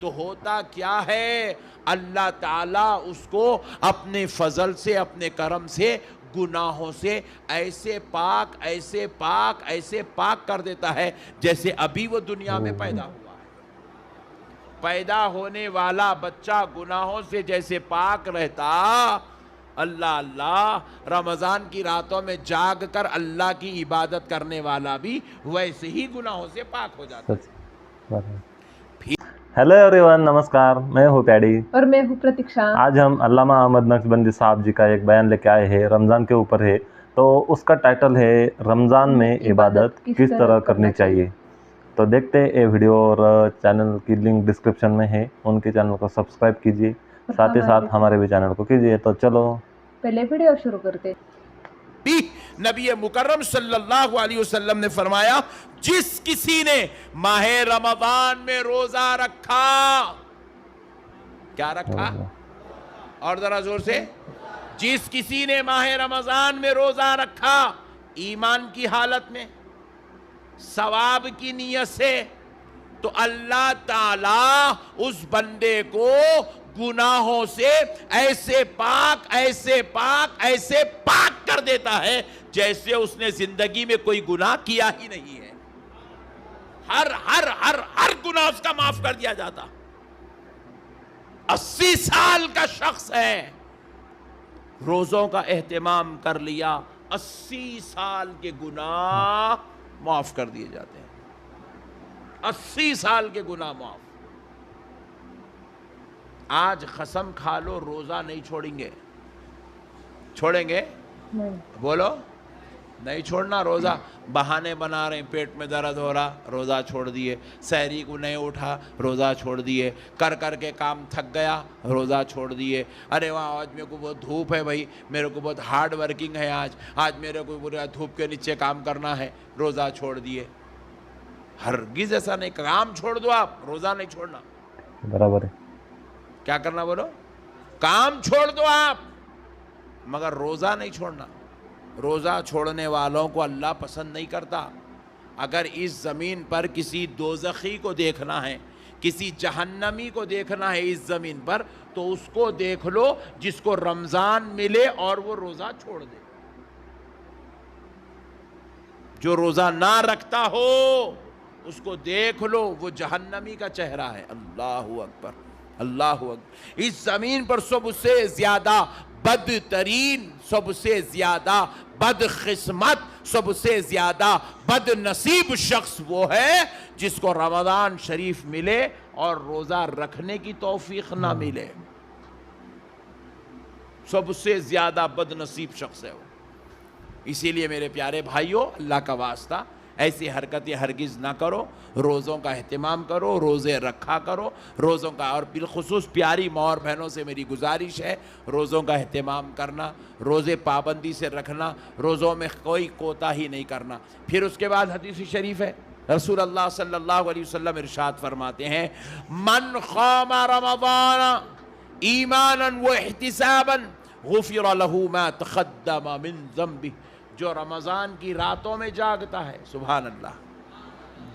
تو ہوتا کیا ہے، اللہ تعالیٰ اس کو اپنے فضل سے، اپنے کرم سے گناہوں سے ایسے پاک ایسے پاک ایسے پاک کر دیتا ہے جیسے ابھی وہ دنیا میں پیدا ہوا ہے۔ پیدا ہونے والا بچہ گناہوں سے جیسے پاک رہتا، اللہ اللہ رمضان کی راتوں میں جاگ کر اللہ کی عبادت کرنے والا بھی ویسے ہی گناہوں سے پاک ہو جاتا ہے۔ हेलो एवरीवन, नमस्कार। मैं हूँ पैडी और मैं हूँ प्रतीक्षा। आज हम अल्लामा अहमद नक्शबंदी साहब जी का एक बयान लेके आए हैं, रमज़ान के ऊपर है। तो उसका टाइटल है रमज़ान में इबादत किस तरह करनी चाहिए। तो देखते हैं ये वीडियो, और चैनल की लिंक डिस्क्रिप्शन में है, उनके चैनल को सब्सक्राइब कीजिए, साथ ही साथ हमारे भी चैनल को कीजिए। तो चलो पहले वीडियो शुरू करते। नबी मुकर्रम सल्लल्लाहु अलैहि वसल्लम ने फरमाया, जिस किसी ने माह रमज़ान में रोजा रखा, क्या रखा, और जरा जोर से, जिस किसी ने माह रमज़ान में रोजा रखा ईमान की हालत में, सवाब की नियत से, तो अल्लाह ताला उस बंदे को गुनाहों से ऐसे पाक ऐसे पाक ऐसे पाक कर देता है जैसे उसने जिंदगी में कोई गुनाह किया ही नहीं है। हर हर हर हर गुनाह उसका माफ कर दिया जाता। 80 साल का शख्स है, रोजों का एहतमाम कर लिया, 80 साल के गुनाह माफ कर दिए जाते हैं। 80 साल के गुनाह माफ। आज कसम खा लो रोजा नहीं छोड़ेंगे। छोड़ेंगे? नहीं। बोलो, नहीं छोड़ना रोजा। बहाने बना रहे हैं, पेट में दर्द हो रहा, रोजा छोड़ दिए। सहरी को नहीं उठा, रोजा छोड़ दिए। कर कर के काम थक गया, रोजा छोड़ दिए। अरे वाह, आज मेरे को बहुत धूप है भाई, मेरे को बहुत हार्ड वर्किंग है, आज मेरे को पूरा धूप के नीचे काम करना है, रोजा छोड़ दिए। हरगिज ऐसा नहीं, काम छोड़ दो आप, रोजा नहीं छोड़ना। बराबर है। क्या करना बोलो? काम छोड़ दो आप, मगर रोजा नहीं छोड़ना। रोजा छोड़ने वालों को अल्लाह पसंद नहीं करता। अगर इस जमीन पर किसी दोज़खी को देखना है, किसी जहन्नमी को देखना है इस जमीन पर, तो उसको देख लो जिसको रमजान मिले और वो रोजा छोड़ दे। जो रोजा ना रखता हो उसको देख लो, वो जहन्नमी का चेहरा है। अल्लाहु अकबर, अल्लाहु अकबर। इस जमीन पर सबसे ज्यादा बदतरीन, सबसे ज्यादा बदकिस्मत, सबसे ज्यादा बदनसीब शख्स वो है जिसको रमजान शरीफ मिले और रोजा रखने की तौफीक ना मिले। सबसे ज्यादा बदनसीब शख्स है वो। इसीलिए मेरे प्यारे भाइयों, अल्लाह का वास्ता, ऐसी हरकतें हरगिज़ ना करो। रोज़ों का एहतमाम करो, रोज़े रखा करो, रोज़ों का। और बिलखुसूस प्यारी माँ और बहनों से मेरी गुजारिश है, रोज़ों का एहतमाम करना, रोज़े पाबंदी से रखना, रोज़ों में कोई कोताही नहीं करना। फिर उसके बाद हदीस शरीफ है, रसूल अल्लाह सल्लल्लाहु अलैहि वसल्लम इरशाद फरमाते हैं, मन क़ामा रमज़ान ईमानन व इहतिसाबन गुफ़िर लहू मा तक़द्दम मिन ज़ंबिही। जो रमज़ान की रातों में जागता है, सुभान अल्लाह,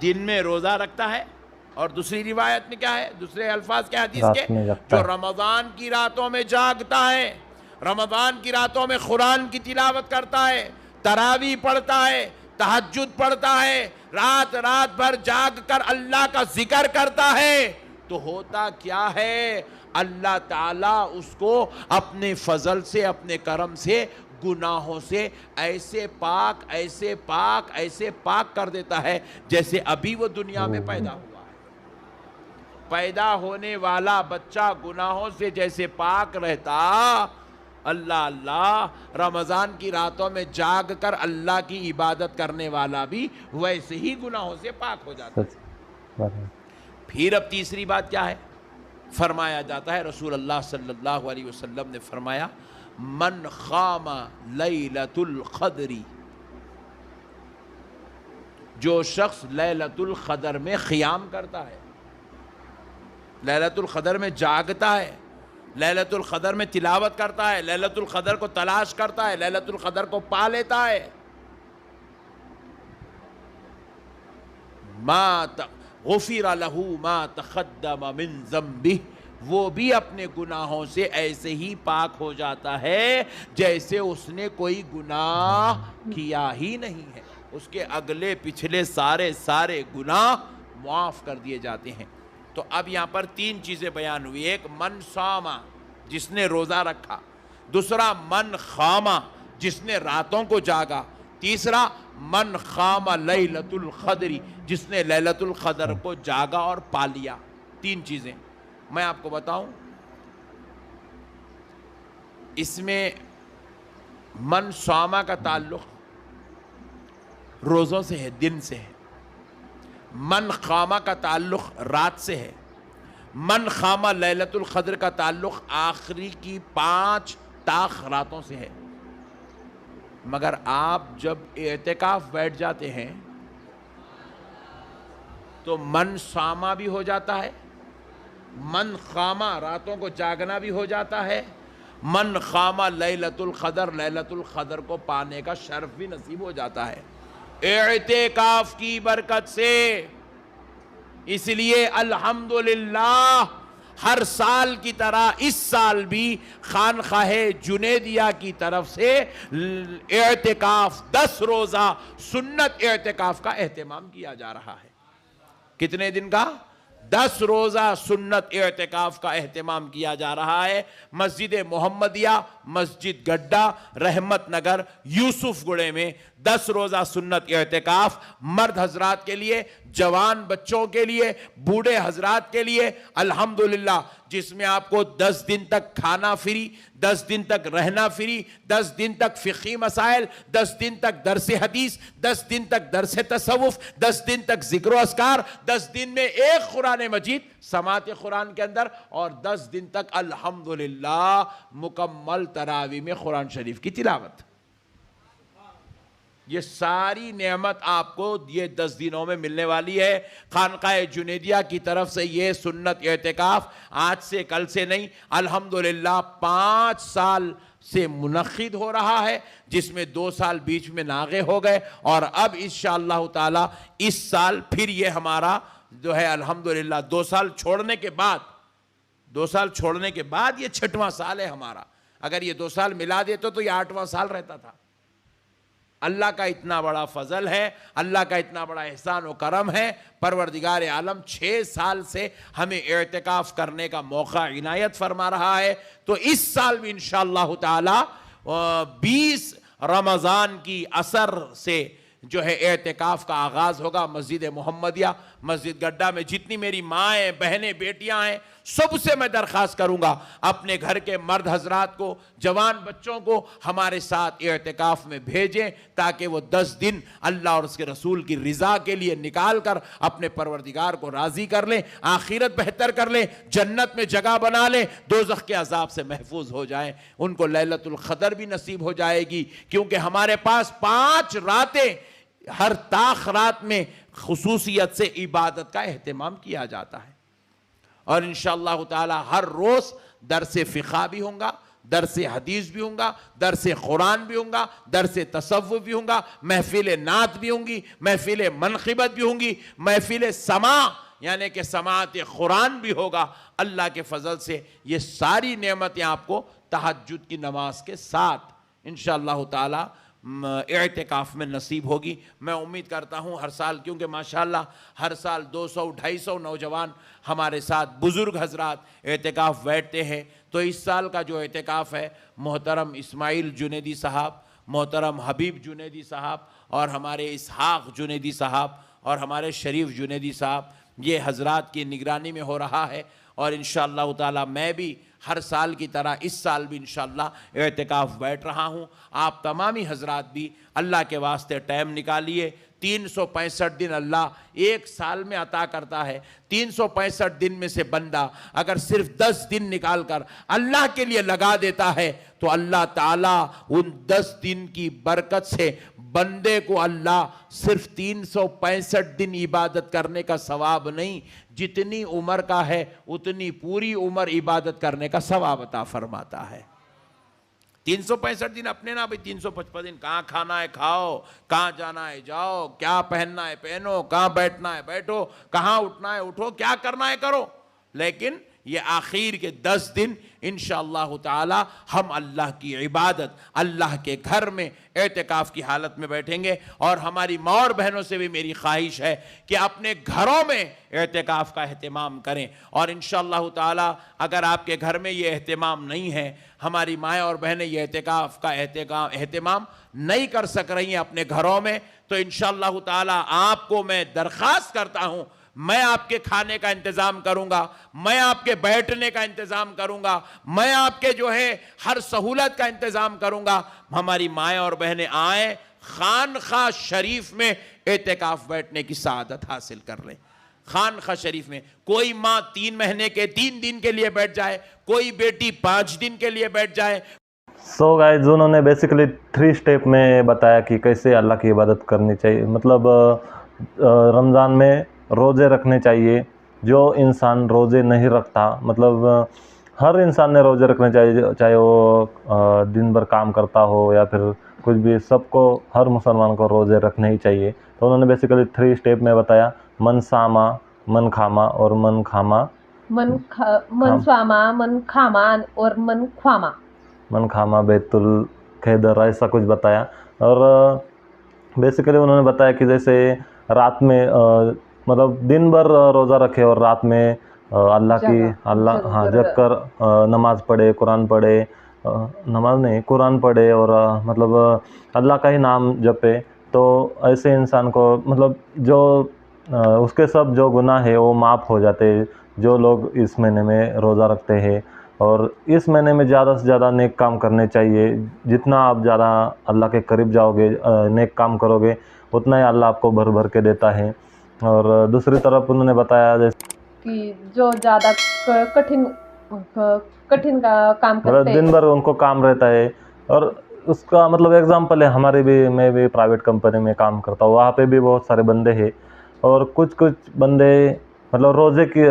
दिन में रोज़ा रखता है, और दूसरी रिवायत में क्या है, दूसरे अल्फाज क्या हदीस के, जो रमज़ान की रातों में जागता है, रमज़ान की रातों में कुरान की तिलावत करता है, तरावी पढ़ता है, तहज्जुद पढ़ता है, रात रात भर जाग कर अल्लाह का जिक्र करता है, तो होता क्या है, अल्लाह ताला उसको अपने फजल से, अपने करम से गुनाहों से ऐसे पाक ऐसे पाक ऐसे पाक कर देता है जैसे अभी वो दुनिया में पैदा हुआ है। पैदा होने वाला बच्चा गुनाहों से जैसे पाक रहता, अल्लाह अल्लाह रमज़ान की रातों में जाग कर अल्लाह की इबादत करने वाला भी वैसे ही गुनाहों से पाक हो जाता है। फिर अब तीसरी बात क्या है, फरमाया जाता है, रसूल अल्लाह सल्लल्लाहु अलैहि वसल्लम ने फरमाया, मन खामा लैलतुल क़द्री, जो शख्स लैलतुल क़द्र में क़ियाम करता है, लैलतुल क़द्र में जागता है, लैलतुल क़द्र में तिलावत करता है, लैलतुल क़द्र को तलाश करता है, लैलतुल क़द्र को पा लेता है, غفر لہ ما تقدم من ذنبہ، وہ بھی اپنے گناہوں سے ایسے ہی پاک ہو جاتا ہے جیسے اس نے کوئی گناہ کیا ہی نہیں ہے، اس کے اگلے پچھلے سارے گناہ معاف کر دیے جاتے ہیں۔ تو اب یہاں پر تین چیزیں بیان ہوئی، ایک من صاما جس نے روزہ رکھا، دوسرا من خاما جس نے راتوں کو جاگا، تیسرا من خام لیلۃ القدر جس نے لیلۃ القدر کو جاگا اور پا لیا۔ تین چیزیں میں آپ کو بتاؤں، اس میں من صاما کا تعلق روزوں سے ہے، دن سے ہے، من خاما کا تعلق رات سے ہے، من خاما لیلۃ القدر کا تعلق آخری کی 5 طاق راتوں سے ہے۔ مگر آپ جب اعتکاف بیٹھ جاتے ہیں تو من صاما بھی ہو جاتا ہے، من خاما راتوں کو جاگنا بھی ہو جاتا ہے، من خاما لیلۃ القدر کو پانے کا شرف بھی نصیب ہو جاتا ہے اعتکاف کی برکت سے۔ اس لیے الحمدللہ ہر سال کی طرح اس سال بھی خانقاہ جنیدیہ کی طرف سے اعتکاف 10 روزہ سنت اعتکاف کا اہتمام کیا جا رہا ہے۔ کتنے دن کا؟ 10 روزہ سنت اعتکاف کا اہتمام کیا جا رہا ہے۔ مسجد محمدیہ، مسجد گڈھا، رحمت نگر، یوسف گڑے میں 10 روزہ سنت اعتکاف مرد حضرات کے لیے، جوان بچوں کے لیے، بوڑھے حضرات کے لیے، الحمدللہ جس میں آپ کو 10 دن تک کھانا فری، 10 دن تک رہنا فری، 10 دن تک فقہی مسائل، 10 دن تک درس حدیث، 10 دن تک درس تصوف، 10 دن تک ذکر و اذکار، 10 دن میں ایک قرآن مجید سماعت قرآن کے اندر، اور 10 دن تک الحمدللہ مکمل تراویح میں قرآن شریف کی تلاوت۔ یہ ساری نعمت آپ کو یہ 10 دنوں میں ملنے والی ہے۔ خانقاہ جنیدیہ کی طرف سے یہ سنت اعتکاف آج سے کل سے نہیں، الحمدللہ 5 سال سے منعقد ہو رہا ہے، جس میں 2 سال بیچ میں ناغے ہو گئے، اور اب انشاءاللہ تعالی اس سال پھر یہ ہمارا جو ہے الحمدللہ 2 سال چھوڑنے کے بعد یہ 6واں سال ہے ہمارا۔ اگر یہ 2 سال ملا دیتے تو یہ 8واں سال رہتا تھا۔ اللہ کا اتنا بڑا فضل ہے، اللہ کا اتنا بڑا احسان و کرم ہے، پروردگار عالم 6 سال سے ہمیں اعتکاف کرنے کا موقع عنایت فرما رہا ہے۔ تو اس سال بھی انشاءاللہ تعالی 20 رمضان کی عصر سے جو ہے اعتکاف کا آغاز ہوگا۔ مسجد محمدیہ، مسجد گڈھا میں جتنی میری مائیں، بہنیں، بیٹیاں ہیں، سب سے میں درخواست کروں گا اپنے گھر کے مرد حضرات کو، جوان بچوں کو ہمارے ساتھ اعتکاف میں بھیجیں، تاکہ وہ 10 دن اللہ اور اس کے رسول کی رضا کے لیے نکال کر اپنے پروردگار کو راضی کر لیں، آخرت بہتر کر لیں، جنت میں جگہ بنا لیں، دوزخ کے عذاب سے محفوظ ہو جائیں، ان کو لیلۃ القدر بھی نصیب ہو جائے گی، کیونکہ ہمارے پاس 5 راتیں ہر طاق رات میں خصوصیت سے عبادت کا اہتمام کیا جاتا ہے، اور انشاءاللہ تعالی ہر روز درس فقہ بھی ہوں گا، درس حدیث بھی ہوں گا، درس قرآن بھی ہوں گا، درس تصوف بھی ہوں گا، محفل نعت بھی ہوں گی، محفل منقبت بھی ہوں گی، محفل سماع یعنی کہ سماعت قرآن بھی ہوگا۔ اللہ کے فضل سے یہ ساری نعمتیں آپ کو تہجد کی نماز کے ساتھ انشاءاللہ تعالی اعتکاف میں نصیب ہوگی۔ میں امید کرتا ہوں ہر سال، کیونکہ ماشاءاللہ ہر سال 200-250 نوجوان ہمارے ساتھ بزرگ حضرات اعتکاف بیٹھتے ہیں، تو اس سال کا جو اعتکاف ہے محترم اسماعیل جنیدی صاحب، محترم حبیب جنیدی صاحب، اور ہمارے اسحاق جنیدی صاحب، اور ہمارے شریف جنیدی صاحب، یہ حضرات کی نگرانی میں ہو رہا ہے، اور انشاءاللہ تعالی میں بھی ہر سال کی طرح اس سال بھی انشاءاللہ اعتکاف بیٹھ رہا ہوں۔ آپ تمامی حضرات بھی اللہ کے واسطے ٹائم نکالیے۔ 365 دن اللہ ایک سال میں عطا کرتا ہے، 365 دن میں سے بندہ اگر صرف 10 دن نکال کر اللہ کے لیے لگا دیتا ہے تو اللہ تعالیٰ ان 10 دن کی برکت سے بندے کو اللہ صرف 365 دن عبادت کرنے کا ثواب نہیں، جتنی عمر کا ہے اتنی پوری عمر عبادت کرنے کا ثواب عطا فرماتا ہے۔ 365 दिन अपने ना भाई, 355 दिन कहाँ खाना है खाओ, कहाँ जाना है जाओ, क्या पहनना है पहनो, कहाँ बैठना है बैठो, कहाँ उठना है उठो, क्या करना है करो। लेकिन ये आखिर के 10 दिन इंशाअल्लाह ताला हम अल्लाह की इबादत, अल्लाह के घर में एतिकाफ की हालत में बैठेंगे। और हमारी माँ और बहनों से भी मेरी ख्वाहिश है कि अपने घरों में एतिकाफ का एहतमाम करें। और इंशाअल्लाह ताला अगर आपके घर में ये एहतमाम नहीं है, हमारी माएँ और बहनें ये एतिकाफ का एहतमाम नहीं कर सक रही हैं अपने घरों में, तो इंशाअल्लाह ताला आपको मैं दरख्वास्त करता हूँ, मैं आपके खाने का इंतजाम करूंगा, मैं आपके बैठने का इंतजाम करूंगा, मैं आपके जो है हर सहूलत का इंतजाम करूंगा। हमारी माएँ और बहनें आए खानखा शरीफ में एतिकाफ बैठने की सआदत हासिल कर लें। खानखा शरीफ में कोई माँ 3 महीने के 3 दिन के लिए बैठ जाए, कोई बेटी 5 दिन के लिए बैठ जाए। सो गाइस, उन्होंने बेसिकली 3 स्टेप में बताया कि कैसे अल्लाह की इबादत करनी चाहिए। मतलब रमज़ान में रोज़े रखने चाहिए। जो इंसान रोज़े नहीं रखता, मतलब हर इंसान ने रोज़े रखने चाहिए, चाहे वो दिन भर काम करता हो या फिर कुछ भी, सबको, हर मुसलमान को रोज़े रखने ही चाहिए। तो उन्होंने बेसिकली 3 स्टेप में बताया, मन सामा, मन खामा और मन खामा, मन स्वामा, मन खामा और मन ख्वामा। मन खामा बैतुल खैदर, ऐसा कुछ बताया। और बेसिकली उन्होंने बताया कि जैसे रात में मतलब दिन भर रोज़ा रखे और रात में जग कर नमाज पढ़े, कुरान पढ़े, नमाज नहीं कुरान पढ़े और मतलब अल्लाह का ही नाम जपे। तो ऐसे इंसान को मतलब जो उसके सब जो गुनाह है वो माफ़ हो जाते हैं, जो लोग इस महीने में रोज़ा रखते हैं। और इस महीने में ज़्यादा से ज़्यादा नेक काम करने चाहिए। जितना आप ज़्यादा अल्लाह के करीब जाओगे, नेक काम करोगे, उतना ही अल्लाह आपको भर भर के देता है। और दूसरी तरफ उन्होंने बताया जैसे कि जो ज़्यादा कठिन का काम करते हैं, दिन भर उनको काम रहता है। और उसका मतलब एग्जांपल है, मैं भी प्राइवेट कंपनी में काम करता हूँ, वहाँ पे भी बहुत सारे बंदे हैं। और कुछ बंदे मतलब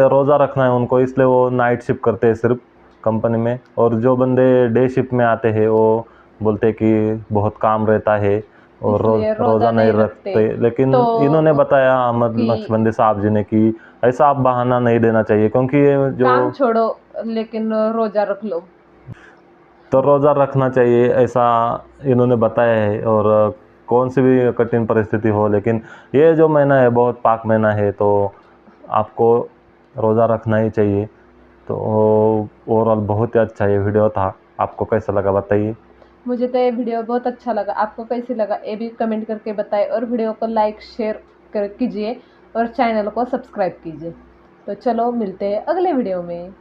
रोज़ा रखना है उनको, इसलिए वो नाइट शिफ्ट करते हैं सिर्फ कंपनी में। और जो बंदे डे शिफ्ट में आते हैं वो बोलते हैं कि बहुत काम रहता है और रोज़ा नहीं रखते। लेकिन तो इन्होंने बताया, अहमद नक्शबंदी साहब जी ने, कि ऐसा आप बहाना नहीं देना चाहिए, क्योंकि ये जो काम छोड़ो लेकिन रोज़ा रख लो, तो रोज़ा रखना चाहिए, ऐसा इन्होंने बताया है। और कौन सी भी कठिन परिस्थिति हो, लेकिन ये जो महीना है बहुत पाक महीना है, तो आपको रोज़ा रखना ही चाहिए। तो ओवरऑल बहुत ही अच्छा ये वीडियो था। आपको कैसा लगा बताइए। मुझे तो ये वीडियो बहुत अच्छा लगा। आपको कैसे लगा ये भी कमेंट करके बताएं, और वीडियो को लाइक शेयर कीजिए और चैनल को सब्सक्राइब कीजिए। तो चलो मिलते हैं अगले वीडियो में।